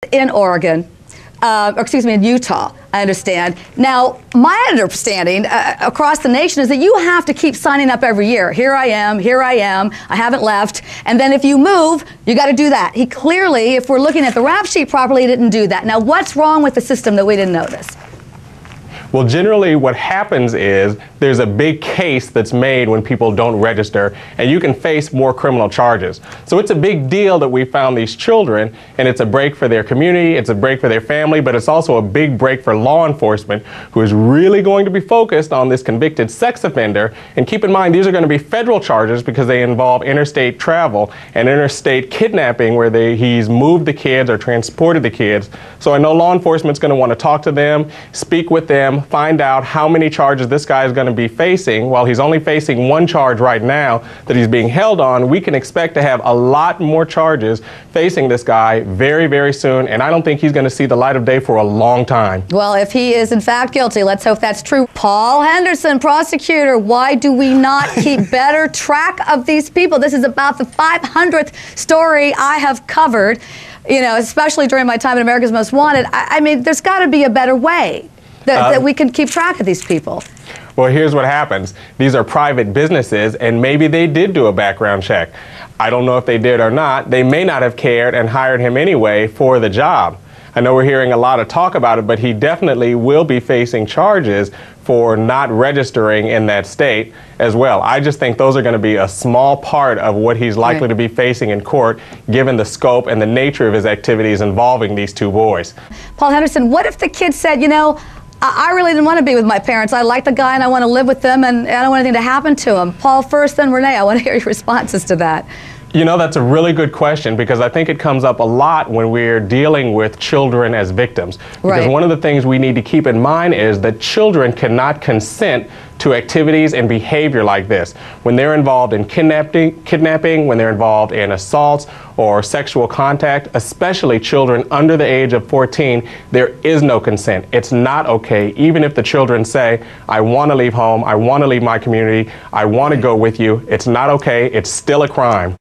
in Oregon, or excuse me, in Utah, I understand. Now, my understanding across the nation is that you have to keep signing up every year. Here I am, I haven't left. And then if you move, you got to do that. He clearly, if we're looking at the rap sheet properly, didn't do that. Now, what's wrong with the system that we didn't notice? Well, generally what happens is there's a big case that's made when people don't register, and you can face more criminal charges. So it's a big deal that we found these children, and it's a break for their community, it's a break for their family, but it's also a big break for law enforcement, who is really going to be focused on this convicted sex offender. And keep in mind, these are going to be federal charges because they involve interstate travel and interstate kidnapping, where he's moved the kids or transported the kids. So I know law enforcement's going to want to talk to them, speak with them, find out how many charges this guy is going to be facing. While he's only facing one charge right now that he's being held on, we can expect to have a lot more charges facing this guy very, very soon, and I don't think he's going to see the light of day for a long time. Well, if he is in fact guilty, let's hope that's true. Paul Henderson, prosecutor, why do we not keep better track of these people? This is about the 500th story I have covered, you know, especially during my time in America's Most Wanted. I mean, there's got to be a better way that we can keep track of these people. Well, here's what happens. These are private businesses, and maybe they did do a background check. I don't know if they did or not. They may not have cared and hired him anyway for the job. I know we're hearing a lot of talk about it, but he definitely will be facing charges for not registering in that state as well. I just think those are going to be a small part of what he's likely to be facing in court, given the scope and the nature of his activities involving these two boys. Paul Henderson, what if the kid said, you know, I really didn't want to be with my parents. I like the guy and I want to live with them, and I don't want anything to happen to him. Paul first, then Renee. I want to hear your responses to that. You know, that's a really good question, because I think it comes up a lot when we're dealing with children as victims. Because one of the things we need to keep in mind is that children cannot consent to activities and behavior like this. When they're involved in kidnapping, when they're involved in assaults or sexual contact, especially children under the age of 14, there is no consent. It's not okay, even if the children say, I want to leave home, I want to leave my community, I want to go with you. It's not okay. It's still a crime.